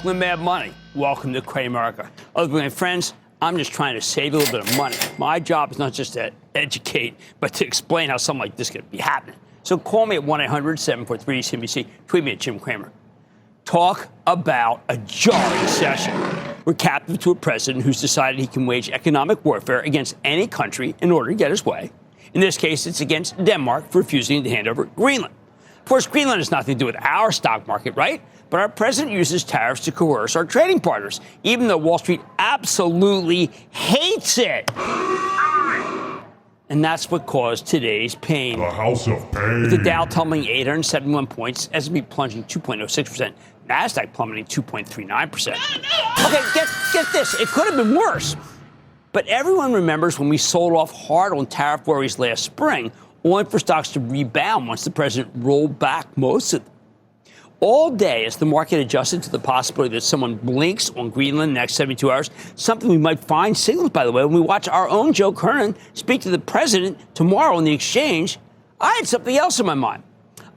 with Mad Money. Welcome to Cramerica. Other than friends, I'm just trying to save a little bit of money. My job is not just to educate, but to explain how something like this could be happening. So call me at 1-800-743-CNBC. Tweet me at Jim Cramer. Talk about a jarring session. We're captive to a president who's decided he can wage economic warfare against any country in order to get his way. In this case, it's against Denmark for refusing to hand over Greenland. Of course, Greenland has nothing to do with our stock market, right? But our president uses tariffs to coerce our trading partners, even though Wall Street absolutely hates it. And that's what caused today's pain. The house of pain. With the Dow tumbling 871 points, S&P plunging 2.06%, NASDAQ plummeting 2.39%. Okay, get this. It could have been worse. But everyone remembers when we sold off hard on tariff worries last spring, only for stocks to rebound once the president rolled back most of them. All day, as the market adjusted to the possibility that someone blinks on Greenland in the next 72 hours, something we might find signals, by the way, when we watch our own Joe Kernan speak to the president tomorrow on the exchange, I had something else in my mind.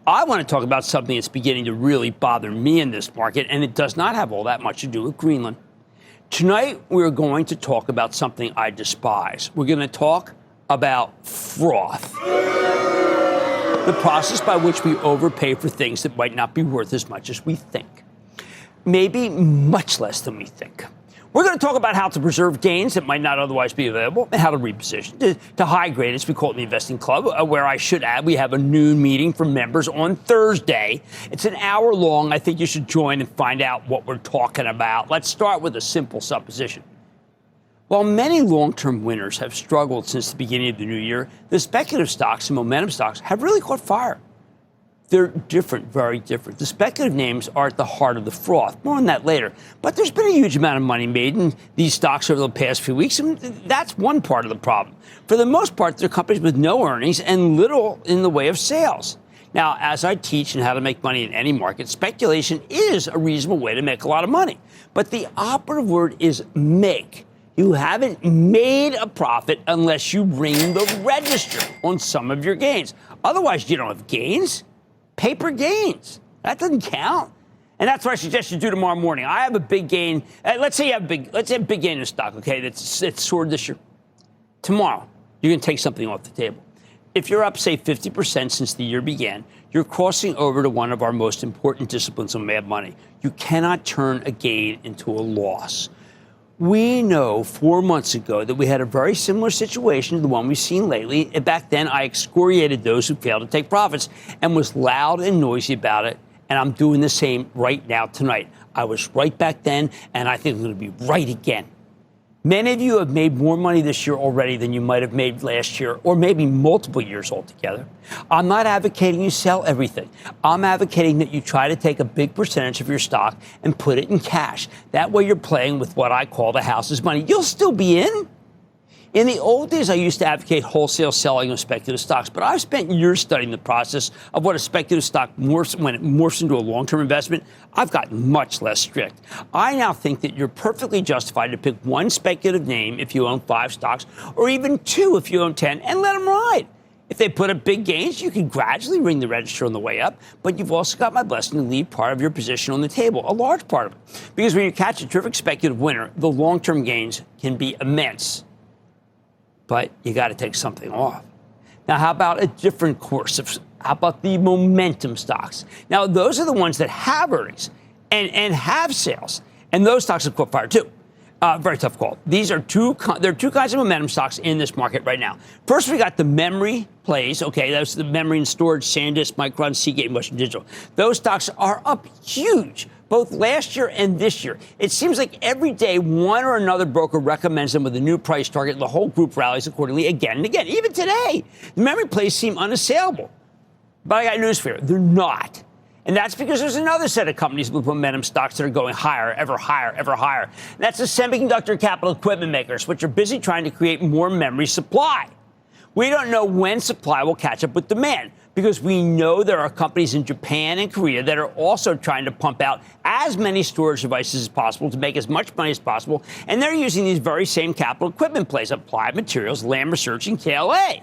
I want to talk about something that's beginning to really bother me in this market, and it does not have all that much to do with Greenland. Tonight, we're going to talk about something I despise. We're going to talk about froth. The process by which we overpay for things that might not be worth as much as we think. Maybe much less than we think. We're going to talk about how to preserve gains that might not otherwise be available and how to reposition to high grade, as we call it in the investing club, where I should add we have a noon meeting for members on Thursday. It's an hour long. I think you should join and find out what we're talking about. Let's start with a simple supposition. While many long-term winners have struggled since the beginning of the new year, the speculative stocks and momentum stocks have really caught fire. They're different, very different. The speculative names are at the heart of the froth. More on that later. But there's been a huge amount of money made in these stocks over the past few weeks, and that's one part of the problem. For the most part, they're companies with no earnings and little in the way of sales. Now, as I teach in how to make money in any market, speculation is a reasonable way to make a lot of money. But the operative word is make. You haven't made a profit unless you ring the register on some of your gains. Otherwise, you don't have gains. Paper gains. That doesn't count. And that's what I suggest you do tomorrow morning. I have a big gain. Let's say you have a big gain in stock, okay, it's soared this year. Tomorrow, you're going to take something off the table. If you're up, say, 50% since the year began, you're crossing over to one of our most important disciplines on Mad Money. You cannot turn a gain into a loss. We know 4 months ago that we had a very similar situation to the one we've seen lately. Back then, I excoriated those who failed to take profits and was loud and noisy about it. And I'm doing the same right now tonight. I was right back then, and I think I'm going to be right again. Many of you have made more money this year already than you might have made last year, or maybe multiple years altogether. I'm not advocating you sell everything. I'm advocating that you try to take a big percentage of your stock and put it in cash. That way you're playing with what I call the house's money. You'll still be in. In the old days, I used to advocate wholesale selling of speculative stocks, but I've spent years studying the process of what a speculative stock morphs when it morphs into a long-term investment. I've gotten much less strict. I now think that you're perfectly justified to pick one speculative name if you own 5 stocks, or even 2 if you own 10, and let them ride. If they put up big gains, you can gradually ring the register on the way up, but you've also got my blessing to leave part of your position on the table, a large part of it. Because when you catch a terrific speculative winner, the long-term gains can be immense. But you got to take something off. Now, how about a different course? How about the momentum stocks? Now, those are the ones that have earnings and have sales. And those stocks have caught fire, too. Very tough call. There are two kinds of momentum stocks in this market right now. First, we got the memory plays. Okay, that's the memory and storage, SanDisk, Micron, Seagate, and Western Digital. Those stocks are up huge, both last year and this year. It seems like every day one or another broker recommends them with a new price target, and the whole group rallies accordingly again and again. Even today, the memory plays seem unassailable. But I got news for you. They're not. And that's because there's another set of companies with momentum stocks that are going higher, ever higher, ever higher. And that's the semiconductor capital equipment makers, which are busy trying to create more memory supply. We don't know when supply will catch up with demand, because we know there are companies in Japan and Korea that are also trying to pump out as many storage devices as possible to make as much money as possible. And they're using these very same capital equipment plays, Applied Materials, Lam Research, and KLA.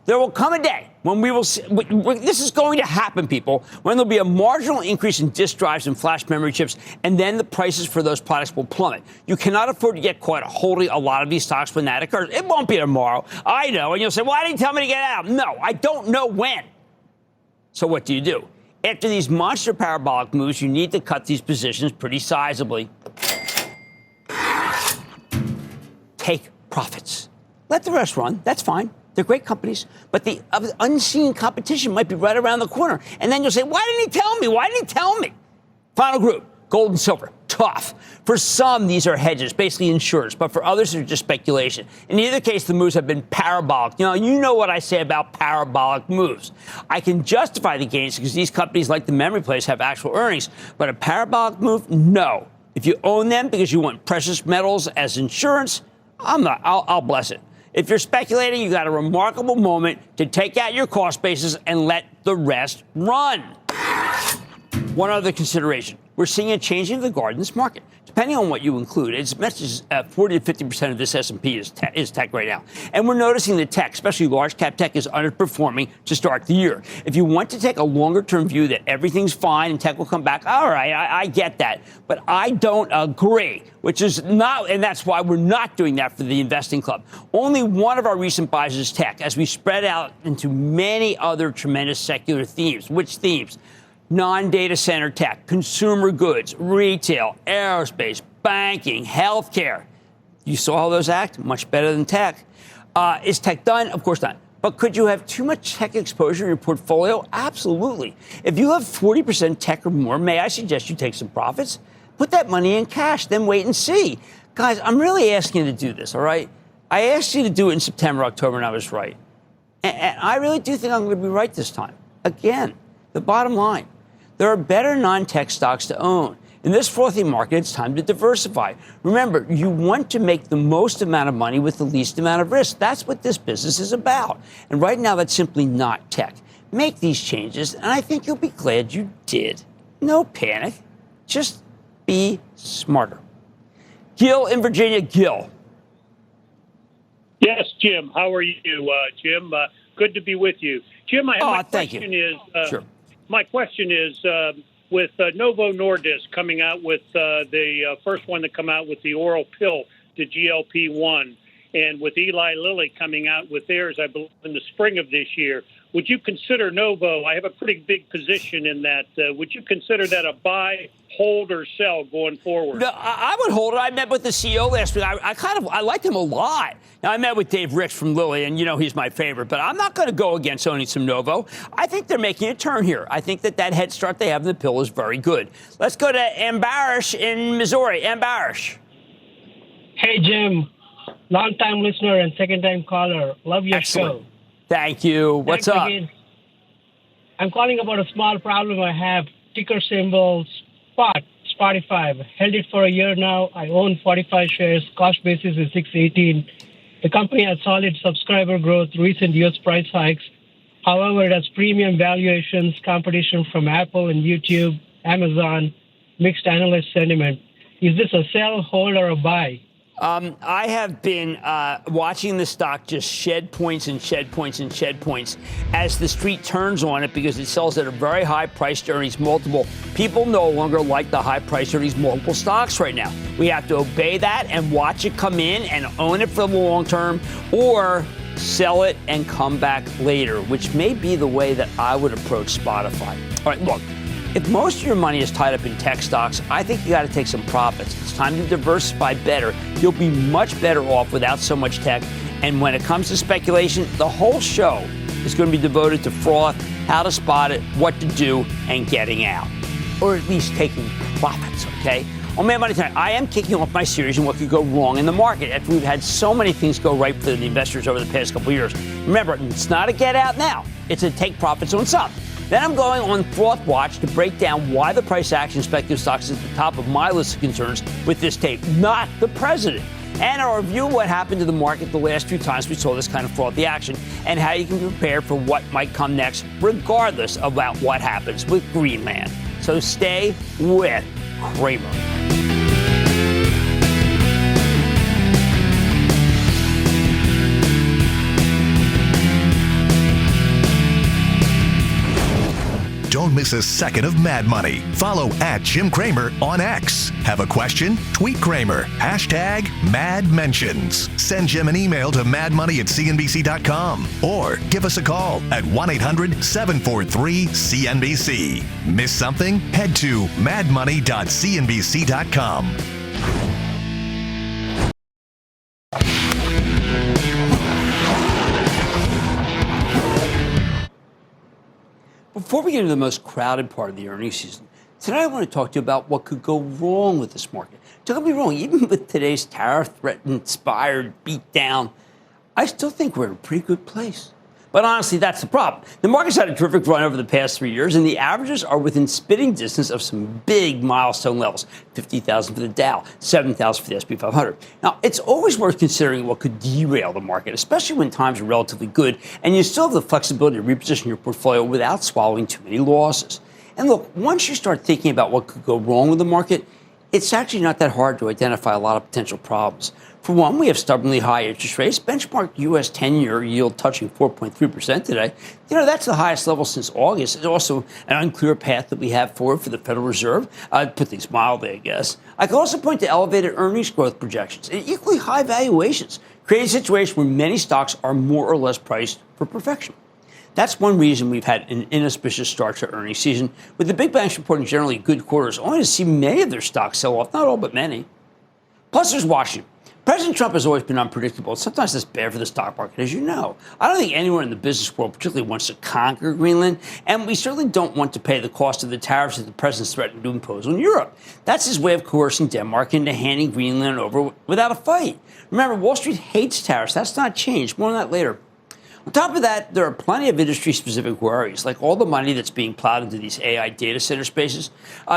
There will come a day when we will see, this is going to happen, people, when there'll be a marginal increase in disk drives and flash memory chips, and then the prices for those products will plummet. You cannot afford to get caught holding a lot of these stocks when that occurs. It won't be tomorrow. I know. And you'll say, why didn't you tell me to get out? No, I don't know when. So what do? After these monster parabolic moves, you need to cut these positions pretty sizably. Take profits. Let the rest run. That's fine. They're great companies, but the unseen competition might be right around the corner. And then you'll say, why didn't he tell me? Why didn't he tell me? Final group, gold and silver, tough. For some, these are hedges, basically insurers, but for others, they're just speculation. In either case, the moves have been parabolic. You know what I say about parabolic moves. I can justify the gains because these companies, like the memory players, have actual earnings, but a parabolic move, no. If you own them because you want precious metals as insurance, I'll bless it. If you're speculating, you got a remarkable moment to take out your cost basis and let the rest run. One other consideration. We're seeing a changing of the guard in this market. Depending on what you include, as much as 40 to 50% of this S&P is tech right now. And we're noticing that tech, especially large cap tech, is underperforming to start the year. If you want to take a longer term view that everything's fine and tech will come back, all right, I get that. But I don't agree, which is not, and that's why we're not doing that for the investing club. Only one of our recent buys is tech, as we spread out into many other tremendous secular themes. Which themes? Non-data center tech, consumer goods, retail, aerospace, banking, healthcare. You saw how those act? Much better than tech. Is tech done? Of course not. But could you have too much tech exposure in your portfolio? Absolutely. If you have 40% tech or more, may I suggest you take some profits? Put that money in cash, then wait and see. Guys, I'm really asking you to do this, all right? I asked you to do it in September, October, and I was right. And I really do think I'm going to be right this time. Again, the bottom line. There are better non-tech stocks to own. In this frothy market, it's time to diversify. Remember, you want to make the most amount of money with the least amount of risk. That's what this business is about. And right now, that's simply not tech. Make these changes, and I think you'll be glad you did. No panic. Just be smarter. Gil in Virginia. Gil. Yes, Jim. How are you, Jim? Good to be with you. Jim, my question is... Sure. My question is, with Novo Nordisk coming out with the first one to come out with the oral pill, the GLP-1, and with Eli Lilly coming out with theirs, I believe, in the spring of this year, would you consider Novo? I have a pretty big position in that. Would you consider that a buy, hold, or sell going forward? No, I would hold it. I met with the CEO last week. I liked him a lot. Now, I met with Dave Ricks from Lilly, and he's my favorite. But I'm not going to go against owning some Novo. I think they're making a turn here. I think that head start they have in the pill is very good. Let's go to Ambarish in Missouri. Ambarish. Hey, Jim. Long-time listener and second-time caller. Love your show. Thank you. What's up? Again. I'm calling about a small problem I have. Ticker symbol Spotify. Held it for a year now. I own 45 shares. Cost basis is $6.18. The company has solid subscriber growth, recent U.S. price hikes. However, it has premium valuations, competition from Apple and YouTube, Amazon, mixed analyst sentiment. Is this a sell, hold, or a buy? I have been watching the stock just shed points and shed points and shed points as the street turns on it because it sells at a very high price to earnings multiple. People no longer like the high price to earnings multiple stocks right now. We have to obey that and watch it come in and own it for the long term, or sell it and come back later, which may be the way that I would approach Spotify. All right, look. If most of your money is tied up in tech stocks, I think you got to take some profits. It's time to diversify better. You'll be much better off without so much tech. And when it comes to speculation, the whole show is going to be devoted to froth, how to spot it, what to do, and getting out. Or at least taking profits, okay? On Mad Money Tonight, I am kicking off my series on what could go wrong in the market after we've had so many things go right for the investors over the past couple of years. Remember, it's not a get out now. It's a take profits on some. Then I'm going on Froth Watch to break down why the price action speculative stocks is at the top of my list of concerns with this tape, not the president. And I'll review what happened to the market the last few times we saw this kind of frothy action and how you can prepare for what might come next, regardless about what happens with Greenland. So stay with Cramer. miss a second of Mad Money. Follow @Jim Cramer on X. Have a question? Tweet Cramer. #MadMentions. Send Jim an email to madmoney@cnbc.com or give us a call at 1-800-743-CNBC. Miss something? Head to madmoney.cnbc.com. Before we get into the most crowded part of the earnings season, tonight I want to talk to you about what could go wrong with this market. Don't get me wrong, even with today's tariff threat inspired beatdown, I still think we're in a pretty good place. But honestly, that's the problem. The market's had a terrific run over the past 3 years, and the averages are within spitting distance of some big milestone levels. 50,000 for the Dow, 7,000 for the S&P 500. Now, it's always worth considering what could derail the market, especially when times are relatively good, and you still have the flexibility to reposition your portfolio without swallowing too many losses. And look, once you start thinking about what could go wrong with the market, it's actually not that hard to identify a lot of potential problems. For one, we have stubbornly high interest rates. Benchmark U.S. 10-year yield touching 4.3% today. You know, that's the highest level since August. It's also an unclear path that we have forward for the Federal Reserve. I'd put things mildly, I guess. I could also point to elevated earnings growth projections and equally high valuations, creating a situation where many stocks are more or less priced for perfection. That's one reason we've had an inauspicious start to earnings season, with the big banks reporting generally good quarters, only to see many of their stocks sell off, not all but many. Plus, there's Washington. President Trump has always been unpredictable. Sometimes that's bad for the stock market, as you know. I don't think anyone in the business world particularly wants to conquer Greenland, and we certainly don't want to pay the cost of the tariffs that the president's threatened to impose on Europe. That's his way of coercing Denmark into handing Greenland over without a fight. Remember, Wall Street hates tariffs. That's not changed. More on that later. On top of that, there are plenty of industry-specific worries, like all the money that's being plowed into these AI data center spaces,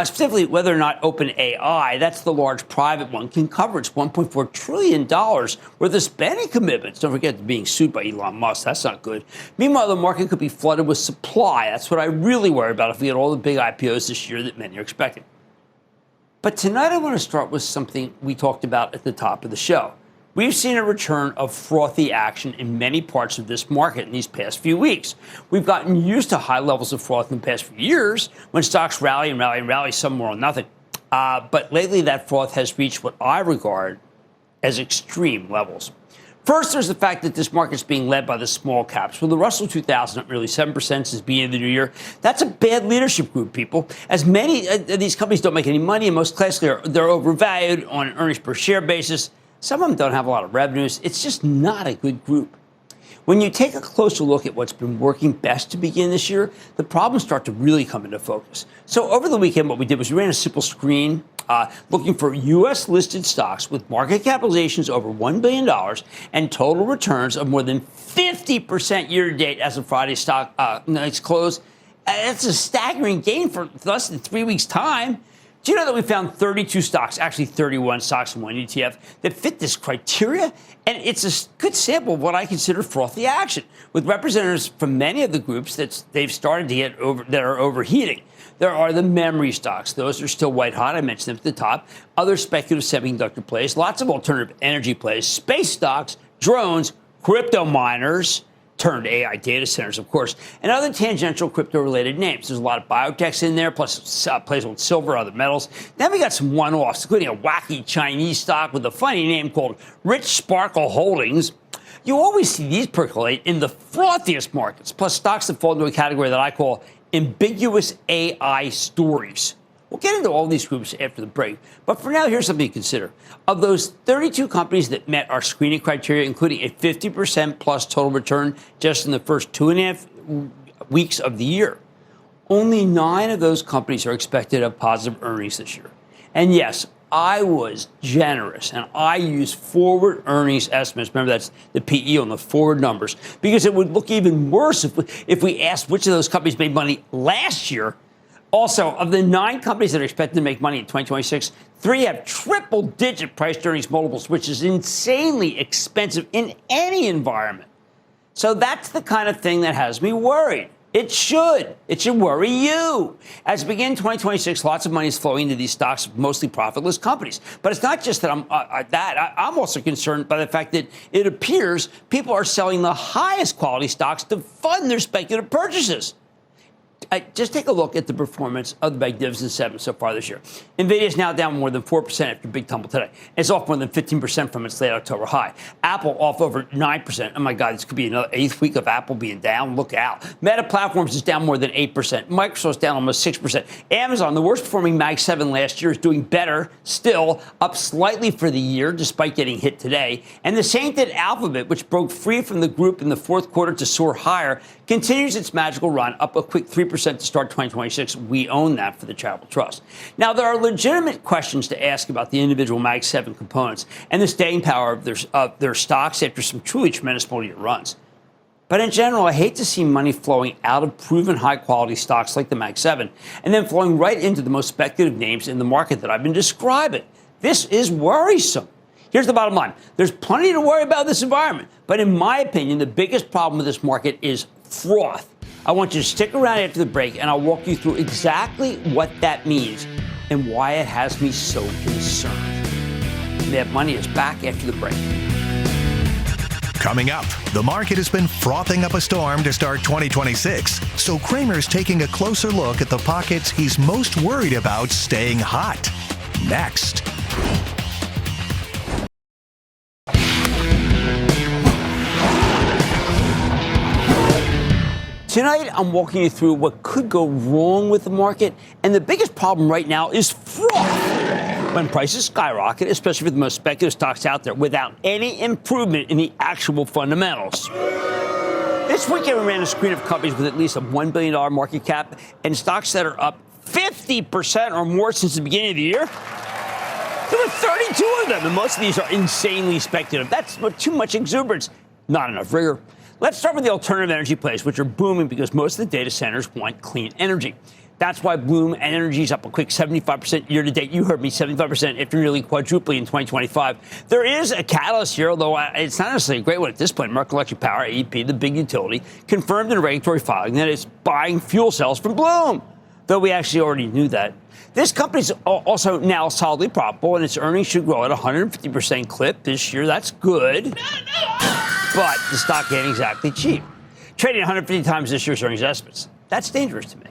specifically whether or not OpenAI, that's the large private one, can cover its $1.4 trillion worth of spending commitments. Don't forget being sued by Elon Musk. That's not good. Meanwhile, the market could be flooded with supply. That's what I really worry about if we get all the big IPOs this year that many are expecting. But tonight I want to start with something we talked about at the top of the show. We've seen a return of frothy action in many parts of this market in these past few weeks. We've gotten used to high levels of froth in the past few years when stocks rally and rally and rally, some more on nothing. But lately, that froth has reached what I regard as extreme levels. First, there's the fact that this market's being led by the small caps, with the Russell 2000 up nearly 7% since the beginning of the new year. That's a bad leadership group, people. As many of these companies don't make any money, and most classically they're overvalued on an earnings per share basis. Some of them don't have a lot of revenues. It's just not a good group. When you take a closer look at what's been working best to begin this year, the problems start to really come into focus. So over the weekend, what we did was we ran a simple screen looking for U.S.-listed stocks with market capitalizations over $1 billion and total returns of more than 50% year-to-date as of Friday's stock night's close. That's a staggering gain for less than 3 weeks' time. Do you know that we found 32 stocks, actually 31 stocks in one ETF, that fit this criteria? And it's a good sample of what I consider frothy action, with representatives from many of the groups that they've started to get over that are overheating. There are the memory stocks. Those are still white hot. I mentioned them at the top. Other speculative semiconductor plays, lots of alternative energy plays, space stocks, drones, crypto miners, turned AI data centers, of course, and other tangential crypto-related names. There's a lot of biotechs in there, plus plays with silver, other metals. Then we got some one-offs, including a wacky Chinese stock with a funny name called Rich Sparkle Holdings. You always see these percolate in the frothiest markets, plus stocks that fall into a category that I call ambiguous AI stories. We'll get into all these groups after the break. But for now, here's something to consider. Of those 32 companies that met our screening criteria, including a 50% plus total return just in the first 2.5 weeks of the year, only 9 of those companies are expected to have positive earnings this year. And yes, I was generous, and I used forward earnings estimates. Remember, that's the PE on the forward numbers, because it would look even worse if we asked which of those companies made money last year. Also, of the 9 companies that are expected to make money in 2026, 3 have triple-digit price-to-earnings multiples, which is insanely expensive in any environment. So that's the kind of thing that has me worried. It should worry you. As we begin 2026, lots of money is flowing into these stocks of mostly profitless companies. But it's not just that I'm also concerned by the fact that it appears people are selling the highest quality stocks to fund their speculative purchases. Just take a look at the performance of the Magnificent Seven so far this year. NVIDIA is now down more than 4% after a big tumble today. It's off more than 15% from its late October high. Apple off over 9%. Oh, my God, this could be another 8th week of Apple being down. Look out. Meta Platforms is down more than 8%. Microsoft's down almost 6%. Amazon, the worst performing Mag 7 last year, is doing better still, up slightly for the year, despite getting hit today. And the sainted Alphabet, which broke free from the group in the fourth quarter to soar higher, continues its magical run, up a quick 3% to start 2026. We own that for the Charitable Trust. Now, there are legitimate questions to ask about the individual Mag 7 components and the staying power of their stocks after some truly tremendous multi-year runs. But in general, I hate to see money flowing out of proven high-quality stocks like the Mag 7 and then flowing right into the most speculative names in the market that I've been describing. This is worrisome. Here's the bottom line. There's plenty to worry about in this environment. But in my opinion, the biggest problem with this market is froth. I want you to stick around after the break, and I'll walk you through exactly what that means and why it has me so concerned. Mad Money is back after the break. Coming up, the market has been frothing up a storm to start 2026. So Cramer's taking a closer look at the pockets he's most worried about staying hot. Next. Tonight, I'm walking you through what could go wrong with the market, and the biggest problem right now is froth. When prices skyrocket, especially for the most speculative stocks out there, without any improvement in the actual fundamentals. This weekend, we ran a screen of companies with at least a $1 billion market cap and stocks that are up 50% or more since the beginning of the year. There were 32 of them, and most of these are insanely speculative. That's too much exuberance, not enough rigor. Let's start with the alternative energy plays, which are booming because most of the data centers want clean energy. That's why Bloom Energy is up a quick 75% year to date. You heard me, 75% after nearly quadrupling in 2025. There is a catalyst here, although it's not necessarily a great one at this point. American Electric Power, AEP, the big utility, confirmed in a regulatory filing that it's buying fuel cells from Bloom, though we actually already knew that. This company is also now solidly profitable, and its earnings should grow at a 150% clip this year. That's good. But the stock ain't exactly cheap. Trading 150 times this year's earnings estimates. That's dangerous to me.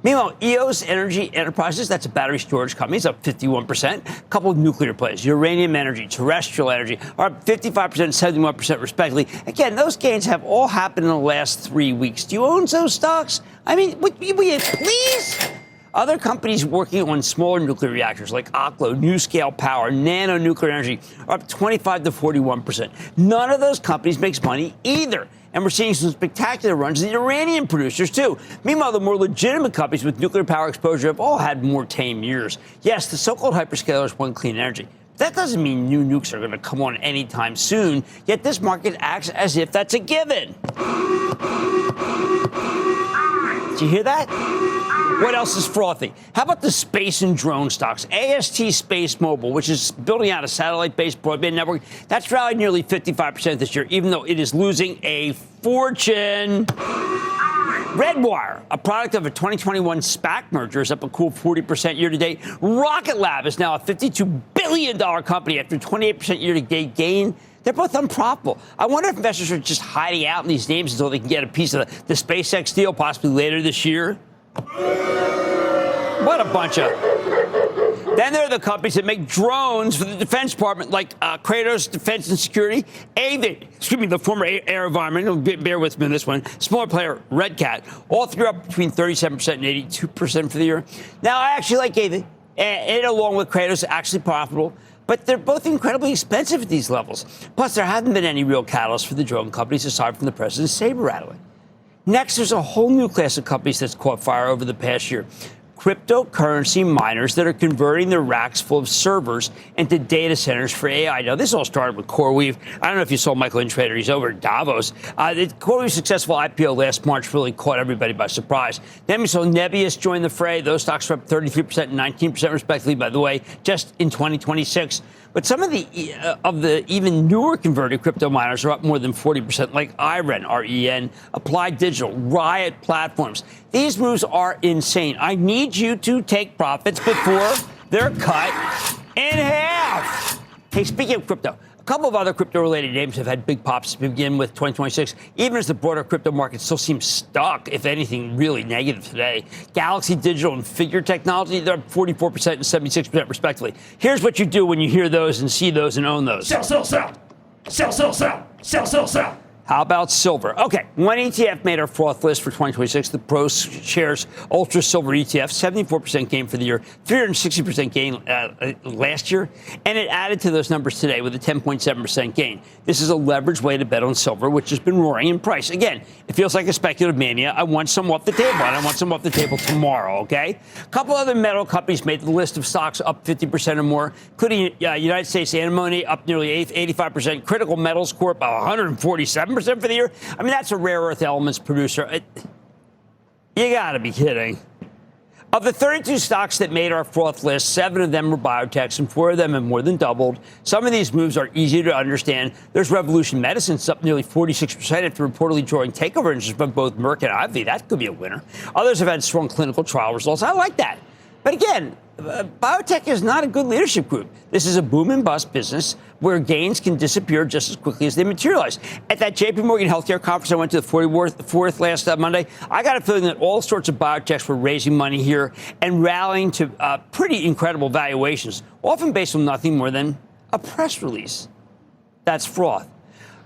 Meanwhile, EOS Energy Enterprises, that's a battery storage company, is up 51%. A couple of nuclear plays, uranium energy, terrestrial energy, are up 55% and 71% respectively. Again, those gains have all happened in the last 3 weeks. Do you own those stocks? I mean, would you please? Other companies working on smaller nuclear reactors like Oklo, NuScale Power, Nano Nuclear Energy are up 25 to 41%. None of those companies makes money either. And we're seeing some spectacular runs in the uranium producers, too. Meanwhile, the more legitimate companies with nuclear power exposure have all had more tame years. Yes, the so-called hyperscalers want clean energy. That doesn't mean new nukes are going to come on anytime soon, yet this market acts as if that's a given. Did you hear that? What else is frothy? How about the space and drone stocks? AST Space Mobile, which is building out a satellite-based broadband network, that's rallied nearly 55% this year, even though it is losing a fortune. Redwire, a product of a 2021 SPAC merger, is up a cool 40% year-to-date. Rocket Lab is now a $52 billion company after 28% year-to-date gain. They're both unprofitable. I wonder if investors are just hiding out in these names until they can get a piece of the SpaceX deal possibly later this year. What a bunch of... Then there are the companies that make drones for the Defense Department, like Kratos Defense and Security, Avid, the former AeroVironment, bear with me on this one, smaller player, Red Cat. All three are up between 37% and 82% for the year. Now, I actually like Avid, and along with Kratos, actually profitable. But they're both incredibly expensive at these levels. Plus, there haven't been any real catalyst for the drone companies aside from the president's saber rattling. Next, there's a whole new class of companies that's caught fire over the past year. Cryptocurrency miners that are converting their racks full of servers into data centers for AI. Now, this all started with CoreWeave. I don't know if you saw Michael Intrader. He's over at Davos. The CoreWeave's successful IPO last March really caught everybody by surprise. Then we saw Nebius join the fray. Those stocks are up 33% and 19% respectively, by the way, just in 2026. But some of the even newer converted crypto miners are up more than 40%, like IREN, R-E-N, Applied Digital, Riot Platforms. These moves are insane. I need you to take profits before they're cut in half. Hey, speaking of crypto, a couple of other crypto-related names have had big pops to begin with 2026, even as the broader crypto market still seems stuck, if anything, really negative today. Galaxy Digital and Figure Technology, they're up 44% and 76% respectively. Here's what you do when you hear those and see those and own those. Sell, sell, sell. Sell, sell, sell. Sell, sell, sell. How about silver? Okay, one ETF made our froth list for 2026, the Pro Shares Ultra Silver ETF, 74% gain for the year, 360% gain last year, and it added to those numbers today with a 10.7% gain. This is a leveraged way to bet on silver, which has been roaring in price. Again, it feels like a speculative mania. I want some off the table, and I want some off the table tomorrow, okay? A couple other metal companies made the list of stocks up 50% or more, including United States Antimony up nearly 85%, Critical Metals Corp 147% for the year. I mean, that's a rare earth elements producer. You got to be kidding. Of the 32 stocks that made our froth list, 7 of them were biotechs, and 4 of them have more than doubled. Some of these moves are easy to understand. There's Revolution Medicines up nearly 46% after reportedly drawing takeover interest from both Merck and AbbVie. That could be a winner. Others have had strong clinical trial results. I like that. But again, biotech is not a good leadership group. This is a boom and bust business where gains can disappear just as quickly as they materialize. At that JP Morgan healthcare conference I went to the 44th last Monday, I got a feeling that all sorts of biotechs were raising money here and rallying to pretty incredible valuations, often based on nothing more than a press release. That's froth.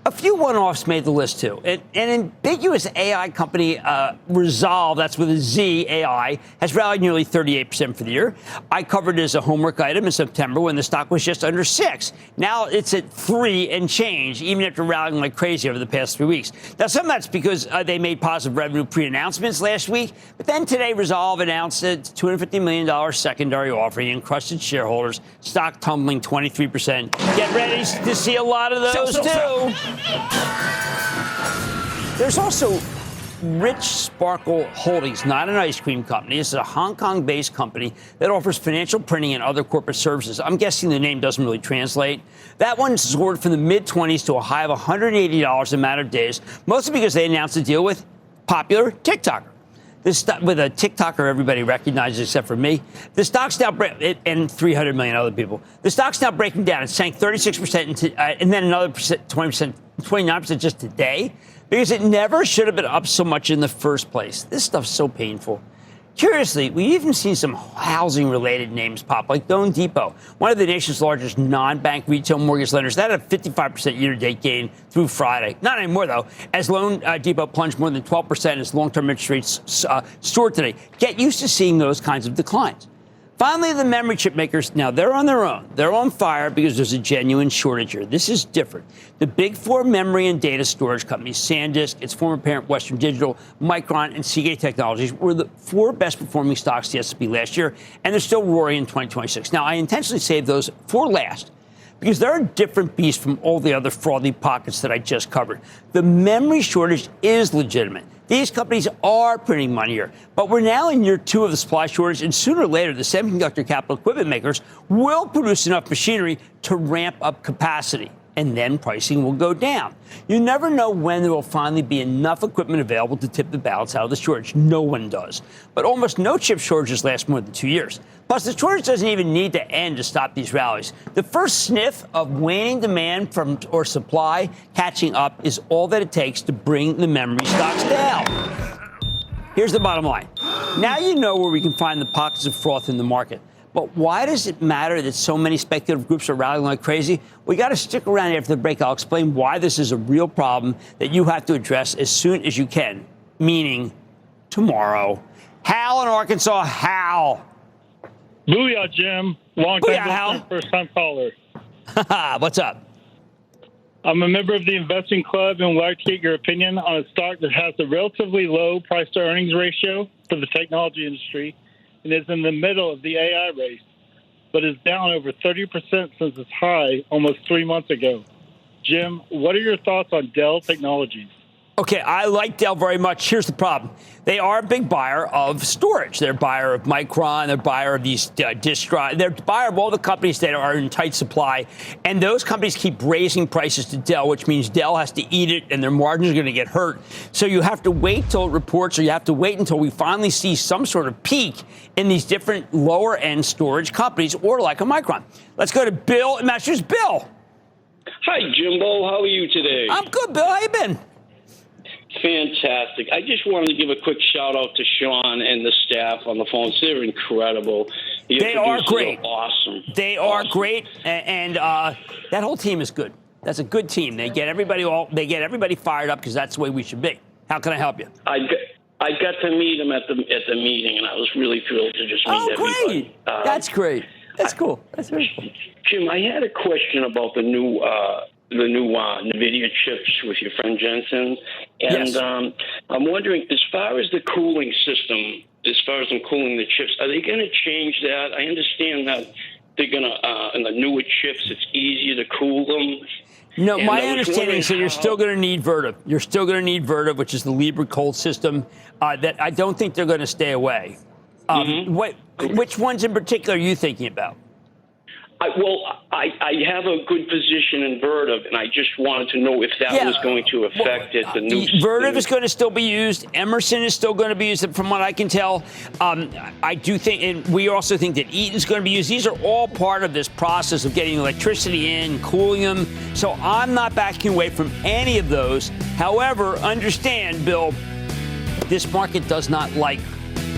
A few one-offs made the list, too. An ambiguous AI company, Resolve, that's with a Z, AI, has rallied nearly 38% for the year. I covered it as a homework item in September when the stock was just under 6. Now it's at 3 and change, even after rallying like crazy over the past 3 weeks. Now, some of that's because they made positive revenue pre-announcements last week, but then today Resolve announced a $250 million secondary offering and crushed its shareholders, stock tumbling 23%. Get ready to see a lot of those, too. There's also Rich Sparkle Holdings, not an ice cream company. This is a Hong Kong-based company that offers financial printing and other corporate services. I'm guessing the name doesn't really translate. That one soared from the mid-20s to a high of $180 in a matter of days, mostly because they announced a deal with popular TikToker. This with a TikToker everybody recognizes except for me. The stock's now and 300 million other people. The stock's now breaking down. It sank 36% and then another 29% just today because it never should have been up so much in the first place. This stuff's so painful. Curiously, we've even seen some housing-related names pop, like Loan Depot, one of the nation's largest non-bank retail mortgage lenders. That had a 55% year-to-date gain through Friday. Not anymore, though, as Loan Depot plunged more than 12% as long-term interest rates soared today. Get used to seeing those kinds of declines. Finally, the memory chip makers, now they're on their own. They're on fire because there's a genuine shortage here. This is different. The big 4 memory and data storage companies, SanDisk, its former parent Western Digital, Micron, and Seagate Technologies, were the 4 best-performing stocks the S&P last year, and they're still roaring in 2026. Now, I intentionally saved those for last because they're a different beast from all the other frothy pockets that I just covered. The memory shortage is legitimate. These companies are printing money here, but we're now in year 2 of the supply shortage, and sooner or later, the semiconductor capital equipment makers will produce enough machinery to ramp up capacity, and then pricing will go down. You never know when there will finally be enough equipment available to tip the balance out of the shortage. No one does. But almost no chip shortages last more than 2 years. Plus, the shortage doesn't even need to end to stop these rallies. The first sniff of waning demand or supply catching up is all that it takes to bring the memory stocks down. Here's the bottom line. Now you know where we can find the pockets of froth in the market. But why does it matter that so many speculative groups are rallying like crazy? We got to stick around after the break. I'll explain why this is a real problem that you have to address as soon as you can, meaning tomorrow. Hal in Arkansas. Hal. Booyah, Jim. Long time, first time caller. What's up? I'm a member of the investing club and would like to get your opinion on a stock that has a relatively low price-to-earnings ratio for the technology industry and is in the middle of the AI race, but is down over 30% since its high almost 3 months ago. Jim, what are your thoughts on Dell Technologies? Okay, I like Dell very much. Here's the problem. They are a big buyer of storage. They're a buyer of Micron. They're a buyer of these disk drives. They're a buyer of all the companies that are in tight supply. And those companies keep raising prices to Dell, which means Dell has to eat it and their margins are going to get hurt. So you have to wait till it reports, or you have to wait until we finally see some sort of peak in these different lower-end storage companies, or like a Micron. Let's go to Bill in Massachusetts. Bill. Hi, Jimbo. How are you today? I'm good, Bill. How you been? Fantastic. I just wanted to give a quick shout out to Sean and the staff on the phone. They're incredible. They are great. Awesome. They are great, and that whole team is good. That's a good team. They get everybody fired up because that's the way we should be. How can I help you? I got to meet him at the meeting, and I was really thrilled to just meet everybody. Great. That's great. That's cool. That's very cool. Jim, I had a question about the new NVIDIA chips with your friend Jensen. And yes. I'm wondering, as far as the cooling system, as far as them cooling the chips, are they going to change that? I understand that they're going to, in the newer chips, it's easier to cool them. No, my understanding is that you're still going to need Vertiv. You're still going to need Vertiv, which is the Libra cold system. That I don't think they're going to stay away. Which ones in particular are you thinking about? I have a good position in Vertiv, and I just wanted to know if that was going to affect it. The new Vertiv is going to still be used. Emerson is still going to be used, from what I can tell. I do think, and we also think that Eaton's going to be used. These are all part of this process of getting electricity in, cooling them. So I'm not backing away from any of those. However, understand, Bill, this market does not like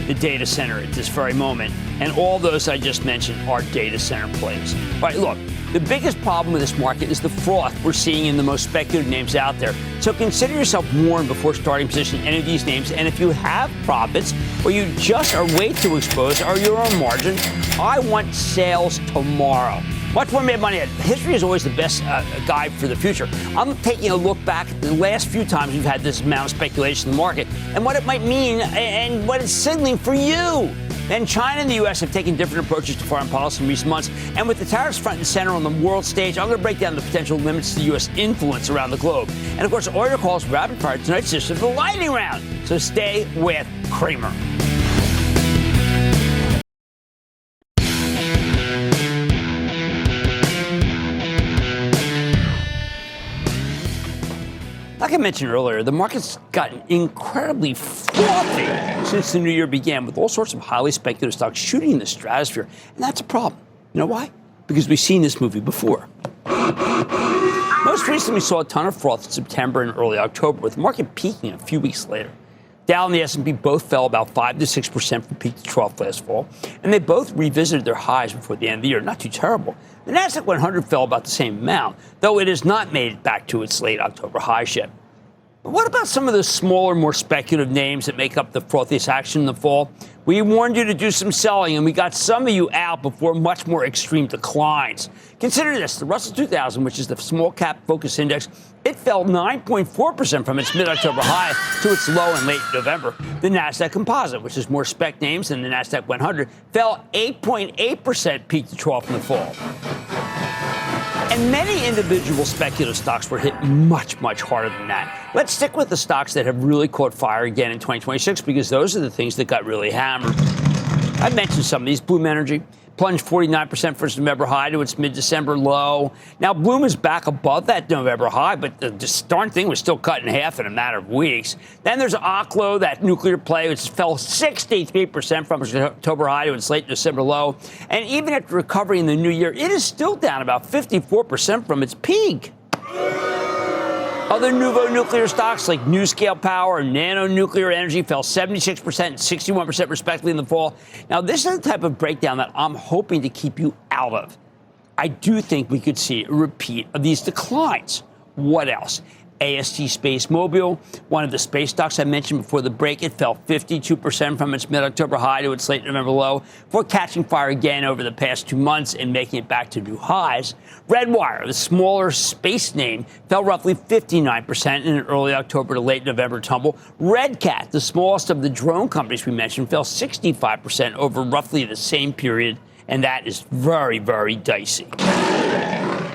the data center at this very moment. And all those I just mentioned are data center plays. All right, look, the biggest problem with this market is the froth we're seeing in the most speculative names out there. So consider yourself warned before starting position in any of these names. And if you have profits or you just are way too exposed or you're on margin, I want sales tomorrow. Much more made money. History is always the best guide for the future. I'm taking a look back at the last few times we've had this amount of speculation in the market and what it might mean and what it's signaling for you. And China and the U.S. have taken different approaches to foreign policy in recent months. And with the tariffs front and center on the world stage, I'm going to break down the potential limits to the U.S. influence around the globe. And, of course, all your calls rapid fire tonight's edition of the Lightning Round. So stay with Cramer. Like I mentioned earlier, the market's gotten incredibly frothy since the new year began, with all sorts of highly speculative stocks shooting in the stratosphere. And that's a problem. You know why? Because we've seen this movie before. Most recently, we saw a ton of froth in September and early October, with the market peaking a few weeks later. Dow and the S&P both fell about 5 to 6% from peak to trough last fall, and they both revisited their highs before the end of the year. Not too terrible. The Nasdaq 100 fell about the same amount, though it has not made it back to its late October highs yet. But what about some of the smaller, more speculative names that make up the frothiest action in the fall? We warned you to do some selling, and we got some of you out before much more extreme declines. Consider this. The Russell 2000, which is the small-cap focus index, it fell 9.4% from its mid-October high to its low in late November. The Nasdaq Composite, which is more spec names than the Nasdaq 100, fell 8.8% peak to trough in the fall. And many individual speculative stocks were hit much, much harder than that. Let's stick with the stocks that have really caught fire again in 2026, because those are the things that got really hammered. I mentioned some of these. Bloom Energy plunged 49% from its November high to its mid-December low. Now, Bloom is back above that November high, but the darn thing was still cut in half in a matter of weeks. Then there's Oklo, that nuclear play, which fell 63% from its October high to its late December low. And even after recovery in the new year, it is still down about 54% from its peak. Other Nouveau nuclear stocks like NuScale Power and Nano Nuclear Energy fell 76% and 61% respectively in the fall. Now, this is the type of breakdown that I'm hoping to keep you out of. I do think we could see a repeat of these declines. What else? AST Space Mobile, one of the space stocks I mentioned before the break, it fell 52% from its mid-October high to its late November low, before catching fire again over the past 2 months and making it back to new highs. Redwire, the smaller space name, fell roughly 59% in an early October to late November tumble. Red Cat, the smallest of the drone companies we mentioned, fell 65% over roughly the same period, and that is very, very dicey.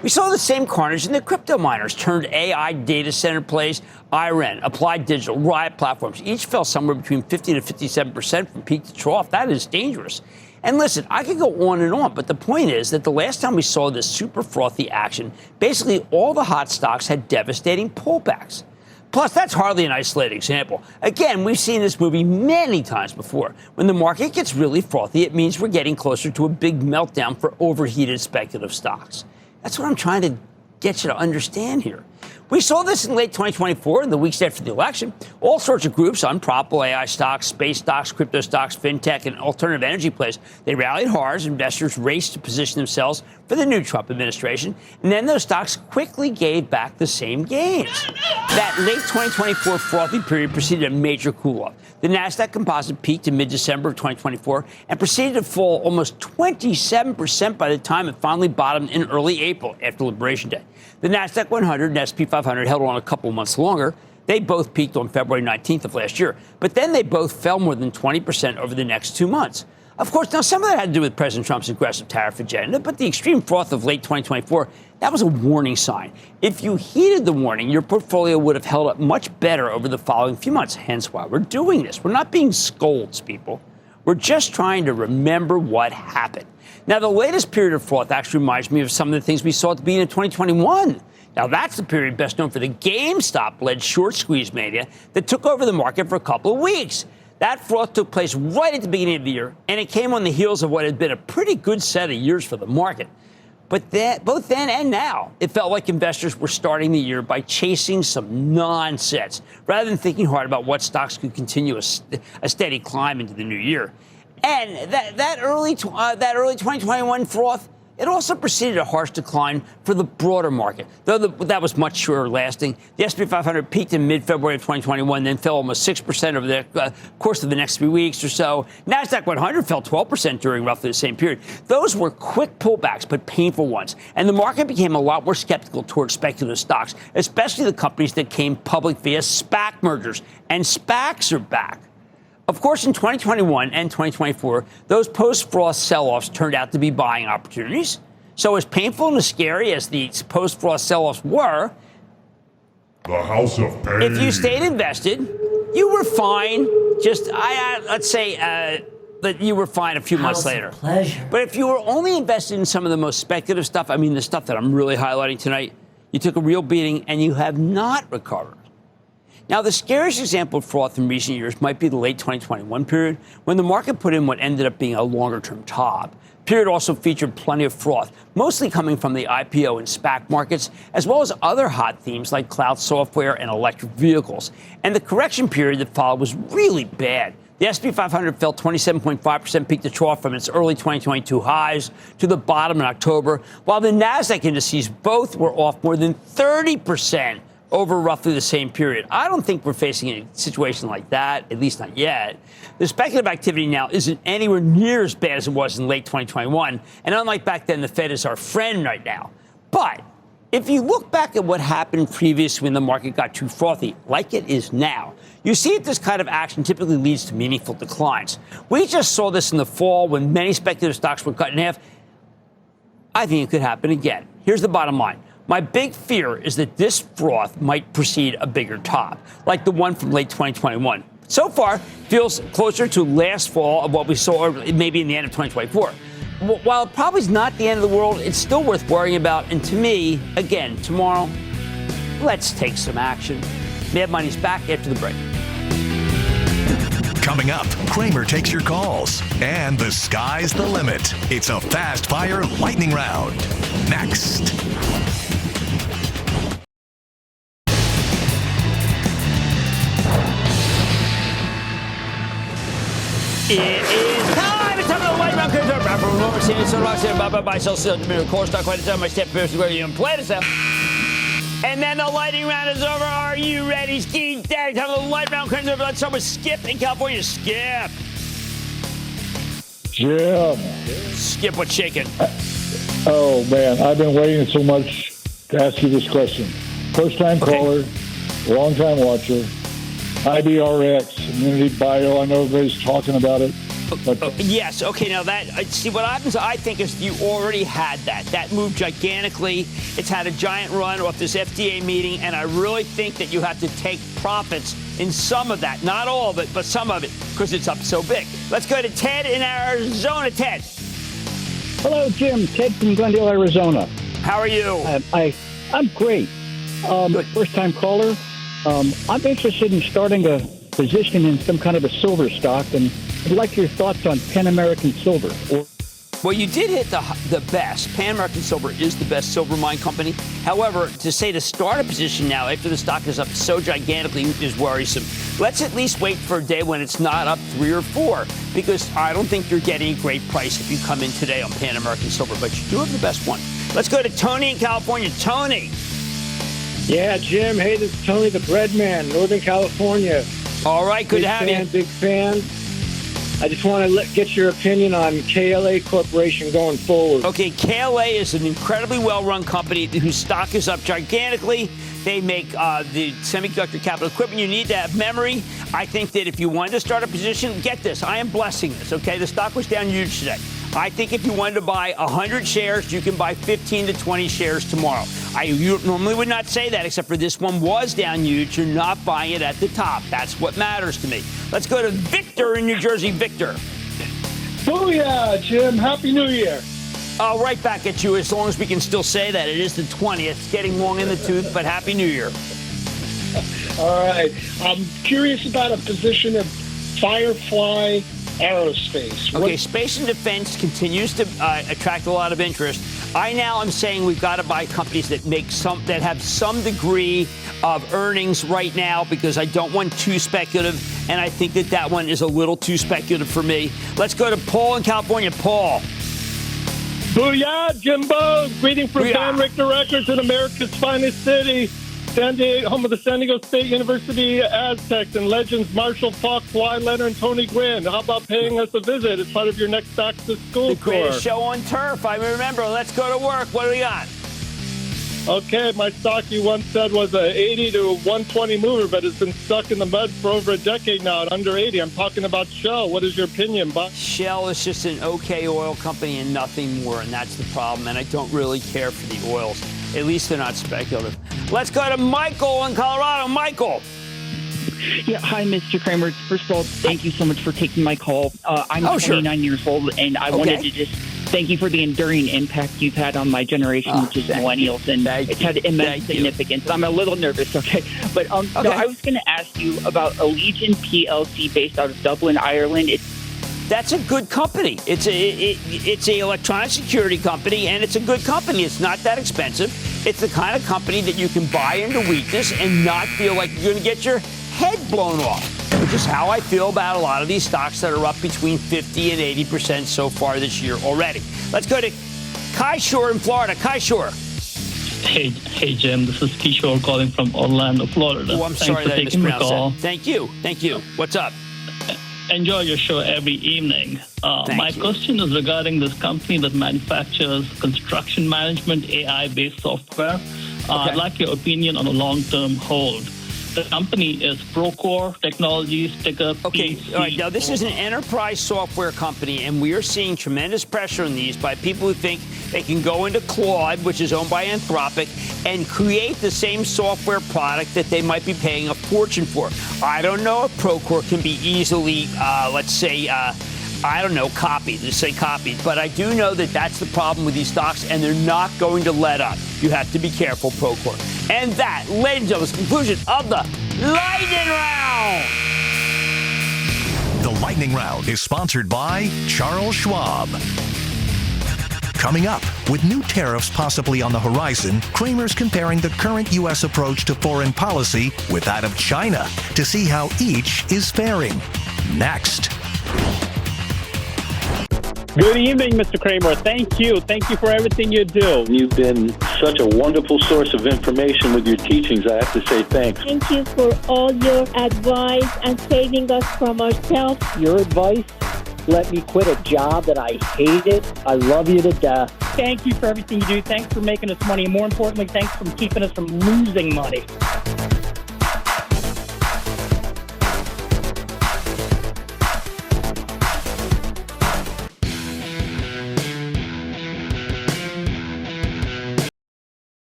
We saw the same carnage in the crypto miners turned AI data center plays. IREN, Applied Digital, Riot Platforms, each fell somewhere between 50 to 57% from peak to trough. That is dangerous. And listen, I could go on and on, but the point is that the last time we saw this super frothy action, basically all the hot stocks had devastating pullbacks. Plus, that's hardly an isolated example. Again, we've seen this movie many times before. When the market gets really frothy, it means we're getting closer to a big meltdown for overheated speculative stocks. That's what I'm trying to get you to understand here. We saw this in late 2024, in the weeks after the election. All sorts of groups, unprofitable AI stocks, space stocks, crypto stocks, fintech, and alternative energy plays, they rallied hard as investors raced to position themselves for the new Trump administration. And then those stocks quickly gave back the same gains. That late 2024 frothy period preceded a major cool-off. The NASDAQ composite peaked in mid-December of 2024 and proceeded to fall almost 27% by the time it finally bottomed in early April after Liberation Day. The NASDAQ 100 and SP 500 held on a couple months longer. They both peaked on February 19th of last year, but then they both fell more than 20% over the next 2 months. Of course, now some of that had to do with President Trump's aggressive tariff agenda, but the extreme froth of late 2024, that was a warning sign. If you heeded the warning, your portfolio would have held up much better over the following few months, hence why we're doing this. We're not being scolds, people. We're just trying to remember what happened. Now, the latest period of froth actually reminds me of some of the things we saw at the beginning of 2021. Now, that's the period best known for the GameStop-led short squeeze mania that took over the market for a couple of weeks. That froth took place right at the beginning of the year, and it came on the heels of what had been a pretty good set of years for the market. But both then and now, it felt like investors were starting the year by chasing some nonsense, rather than thinking hard about what stocks could continue a steady climb into the new year. And that early 2021 froth, it also preceded a harsh decline for the broader market, though that was much shorter lasting. The S&P 500 peaked in mid-February of 2021, then fell almost 6% over the course of the next 3 weeks or so. NASDAQ 100 fell 12% during roughly the same period. Those were quick pullbacks, but painful ones. And the market became a lot more skeptical towards speculative stocks, especially the companies that came public via SPAC mergers. And SPACs are back. Of course, in 2021 and 2024, those post-froth sell-offs turned out to be buying opportunities. So as painful and as scary as the post-froth sell-offs were, The House of Pain. if you stayed invested, you were fine. Let's say that you were fine a few months later. Pleasure. But if you were only invested in some of the most speculative stuff, I mean the stuff that I'm really highlighting tonight, you took a real beating and you have not recovered. Now, the scariest example of froth in recent years might be the late 2021 period, when the market put in what ended up being a longer-term top. The period also featured plenty of froth, mostly coming from the IPO and SPAC markets, as well as other hot themes like cloud software and electric vehicles. And the correction period that followed was really bad. The S&P 500 fell 27.5% peak to trough from its early 2022 highs to the bottom in October, while the NASDAQ indices both were off more than 30% over roughly the same period. I don't think we're facing a situation like that, at least not yet. The speculative activity now isn't anywhere near as bad as it was in late 2021, and unlike back then, the Fed is our friend right now. But if you look back at what happened previously when the market got too frothy, like it is now, you see that this kind of action typically leads to meaningful declines. We just saw this in the fall when many speculative stocks were cut in half. I think it could happen again. Here's the bottom line. My big fear is that this froth might precede a bigger top, like the one from late 2021. So far, feels closer to last fall of what we saw, or maybe in the end of 2024. While it probably is not the end of the world, it's still worth worrying about. And to me, again, tomorrow, let's take some action. Mad Money's back after the break. Coming up, Cramer takes your calls. And the sky's the limit. It's a fast-fire lightning round. Next. It is time. It's time for the lightning round. From Robert Sanders, so Roxanne, Bob, myself, of course, not quite a time. My step first where you play this out. And then the lightning round is over. Are you ready, Ski Daddy? Time for the lightning round. Let's start with Skip in California. Skip. Jim. Skip, what's shaking? Oh, man. I've been waiting so much to ask you this question. First-time caller, long-time watcher, IBRX, Immunity Bio. I know everybody's talking about it. But yes. Okay. Now see what happens. I think is you already had that. That moved gigantically. It's had a giant run off this FDA meeting, and I really think that you have to take profits in some of that, not all of it, but some of it, because it's up so big. Let's go to Ted in Arizona. Ted. Hello, Jim. Ted from Glendale, Arizona. How are you? I'm great. First-time caller. I'm interested in starting a position in some kind of a silver stock, and I'd like your thoughts on Pan American Silver. Well, you did hit the best. Pan American Silver is the best silver mine company. However, to say to start a position now after the stock is up so gigantically is worrisome. Let's at least wait for a day when it's not up 3 or 4, because I don't think you're getting a great price if you come in today on Pan American Silver, but you do have the best one. Let's go to Tony in California. Tony. Yeah, Jim. Hey, this is Tony the Bread Man, Northern California. All right, good to have you. Big fan. I just want to get your opinion on KLA Corporation going forward. Okay, KLA is an incredibly well-run company whose stock is up gigantically. They make the semiconductor capital equipment you need to have memory. I think that if you wanted to start a position, get this. I am blessing this, okay? The stock was down huge today. I think if you wanted to buy 100 shares, you can buy 15 to 20 shares tomorrow. You normally would not say that, except for this one was down huge. You're not buying it at the top. That's what matters to me. Let's go to Victor in New Jersey. Victor. Booyah, Jim. Happy New Year. Right back at you, as long as we can still say that. It is the 20th. It's getting long in the tooth, but Happy New Year. All right. I'm curious about a position of Firefly Aerospace. Okay, space and defense continues to attract a lot of interest. I now am saying we've got to buy companies that that have some degree of earnings right now, because I don't want too speculative, and I think that one is a little too speculative for me. Let's go to Paul in California. Paul. Booyah, Jimbo. Greeting from Van Richter Records in America's finest city. San Diego, home of the San Diego State University Aztecs and legends Marshall Faulk, Kawhi Leonard, and Tony Gwynn. How about paying us a visit as part of your next Back to School tour? The greatest show on turf. I remember. Let's go to work. What do we got? Okay, my stock you once said was a 80 to 120 mover, but it's been stuck in the mud for over a decade now at under 80. I'm talking about Shell. What is your opinion, Bob? Shell is just an okay oil company and nothing more, and that's the problem. And I don't really care for the oils. At least they're not speculative. Let's go to Michael in Colorado. Michael. Yeah, hi, Mr. Cramer. First of all, thank you so much for taking my call. I'm 29 years old, and I wanted to just thank you for the enduring impact you've had on my generation, which is millennials, and it's had immense significance. I'm a little nervous, okay? But so I was going to ask you about Allegiant PLC based out of Dublin, Ireland. That's a good company. It's a electronic security company, and it's a good company. It's not that expensive. It's the kind of company that you can buy into weakness and not feel like you're going to get your head blown off, which is how I feel about a lot of these stocks that are up between 50 and 80% so far this year already. Let's go to Kishore in Florida. Kishore. Hey, Jim. This is Kishore calling from Orlando, Florida. Oh, I'm sorry that I mispronounced that. Thank you. What's up? Enjoy your show every evening. My question is regarding this company that manufactures construction management AI-based software. I'd like your opinion on a long-term hold. The company is Procore Technologies, ticker PC. All right. Now, this is an enterprise software company, and we are seeing tremendous pressure on these by people who think they can go into Claude, which is owned by Anthropic, and create the same software product that they might be paying a fortune for. I don't know if Procore can be easily, copied. Let's say copied. But I do know that that's the problem with these stocks, and they're not going to let up. You have to be careful, Procore. And that, ladies and gentlemen, is the conclusion of the Lightning Round. The Lightning Round is sponsored by Charles Schwab. Coming up, with new tariffs possibly on the horizon, Cramer's comparing the current U.S. approach to foreign policy with that of China to see how each is faring. Next. Good evening, Mr. Cramer. Thank you. Thank you for everything you do. You've been such a wonderful source of information with your teachings. I have to say thanks. Thank you for all your advice and saving us from ourselves. Your advice let me quit a job that I hated. I love you to death. Thank you for everything you do. Thanks for making us money. And more importantly, thanks for keeping us from losing money.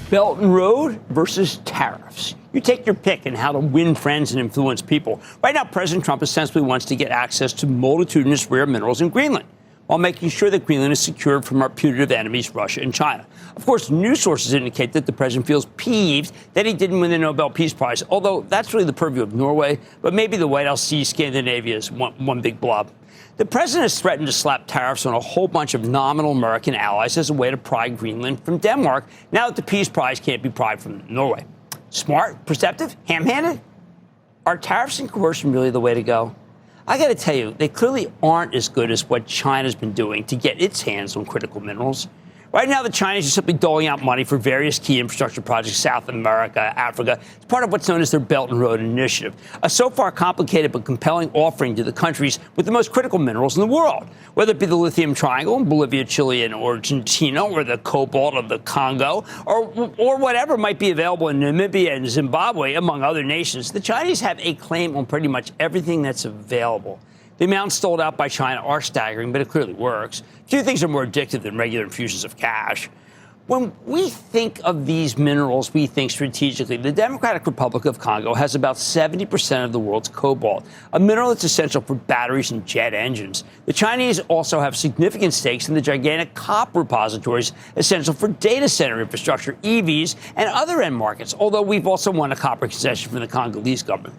Belt and Road versus tariffs. You take your pick in how to win friends and influence people. Right now, President Trump ostensibly wants to get access to multitudinous rare minerals in Greenland. while making sure that Greenland is secured from our putative enemies, Russia and China. Of course, news sources indicate that the president feels peeved that he didn't win the Nobel Peace Prize, although that's really the purview of Norway, but maybe the White House sees Scandinavia as one big blob. The president has threatened to slap tariffs on a whole bunch of nominal American allies as a way to pry Greenland from Denmark, now that the Peace Prize can't be pried from Norway. Smart, perceptive, ham-handed? Are tariffs and coercion really the way to go? I got to tell you, they clearly aren't as good as what China's been doing to get its hands on critical minerals. Right now, the Chinese are simply doling out money for various key infrastructure projects, South America, Africa. It's part of what's known as their Belt and Road Initiative, a so far complicated but compelling offering to the countries with the most critical minerals in the world, whether it be the lithium triangle in Bolivia, Chile, and Argentina, or the cobalt of the Congo, or whatever might be available in Namibia and Zimbabwe, among other nations. The Chinese have a claim on pretty much everything that's available. The amounts doled out by China are staggering, but it clearly works. Few things are more addictive than regular infusions of cash. When we think of these minerals, we think strategically. The Democratic Republic of Congo has about 70% of the world's cobalt, a mineral that's essential for batteries and jet engines. The Chinese also have significant stakes in the gigantic copper repositories essential for data center infrastructure, EVs, and other end markets, although we've also won a copper concession from the Congolese government.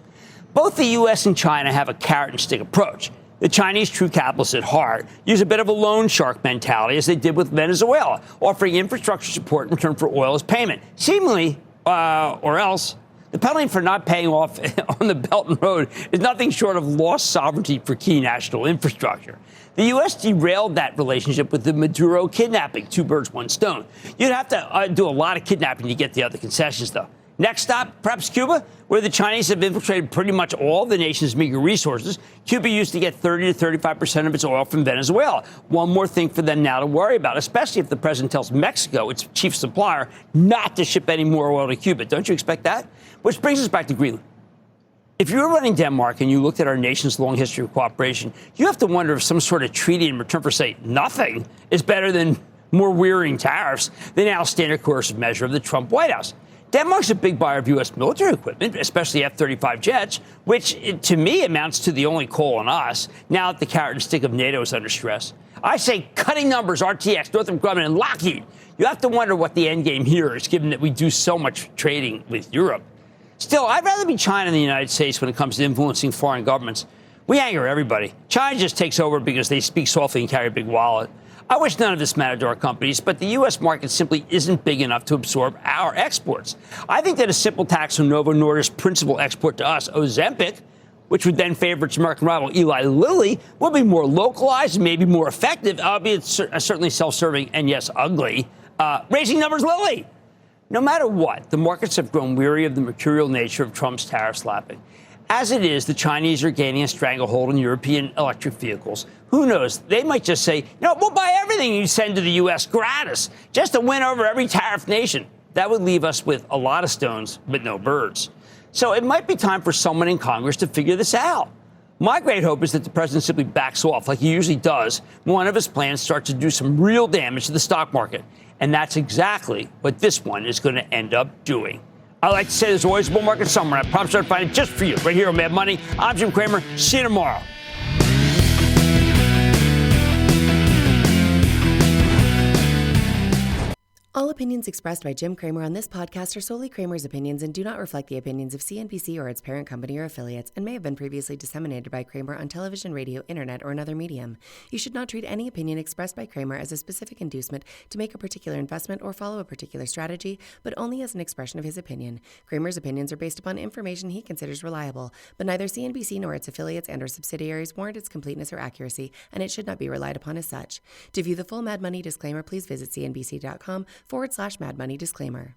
Both the U.S. and China have a carrot-and-stick approach. The Chinese, true capitalists at heart, use a bit of a loan shark mentality, as they did with Venezuela, offering infrastructure support in return for oil as payment. Seemingly, or else, the penalty for not paying off on the Belt and Road is nothing short of lost sovereignty for key national infrastructure. The U.S. derailed that relationship with the Maduro kidnapping, two birds, one stone. You'd have to do a lot of kidnapping to get the other concessions, though. Next stop, perhaps Cuba, where the Chinese have infiltrated pretty much all the nation's meager resources. Cuba used to get 30 to 35% of its oil from Venezuela. One more thing for them now to worry about, especially if the president tells Mexico, its chief supplier, not to ship any more oil to Cuba. Don't you expect that? Which brings us back to Greenland. If you were running Denmark and you looked at our nation's long history of cooperation, you have to wonder if some sort of treaty in return for, say, nothing is better than more wearying tariffs, the now standard coercive measure of the Trump White House. Denmark's a big buyer of U.S. military equipment, especially F-35 jets, which, to me, amounts to the only call on us, now that the carrot and stick of NATO is under stress. I say cutting numbers, RTX, Northrop Grumman, and Lockheed. You have to wonder what the end game here is, given that we do so much trading with Europe. Still, I'd rather be China than the United States when it comes to influencing foreign governments. We anger everybody. China just takes over because they speak softly and carry a big wallet. I wish none of this mattered to our companies, but the U.S. market simply isn't big enough to absorb our exports. I think that a simple tax on Novo Nordisk's principal export to us, Ozempic, which would then favor its American rival Eli Lilly, will be more localized and maybe more effective, albeit certainly self-serving and, yes, ugly. Raising numbers, Lilly! No matter what, the markets have grown weary of the mercurial nature of Trump's tariff slapping. As it is, the Chinese are gaining a stranglehold on European electric vehicles. Who knows? They might just say, we'll buy everything you send to the U.S. gratis, just to win over every tariff nation. That would leave us with a lot of stones, but no birds. So it might be time for someone in Congress to figure this out. My great hope is that the president simply backs off, like he usually does, when one of his plans starts to do some real damage to the stock market. And that's exactly what this one is going to end up doing. I like to say there's always a bull market somewhere. I promise I'll find it just for you, right here on Mad Money. I'm Jim Cramer. See you tomorrow. All opinions expressed by Jim Cramer on this podcast are solely Cramer's opinions and do not reflect the opinions of CNBC or its parent company or affiliates, and may have been previously disseminated by Cramer on television, radio, internet, or another medium. You should not treat any opinion expressed by Cramer as a specific inducement to make a particular investment or follow a particular strategy, but only as an expression of his opinion. Cramer's opinions are based upon information he considers reliable, but neither CNBC nor its affiliates and/or subsidiaries warrant its completeness or accuracy, and it should not be relied upon as such. To view the full Mad Money disclaimer, please visit cnbc.com/Mad Money disclaimer.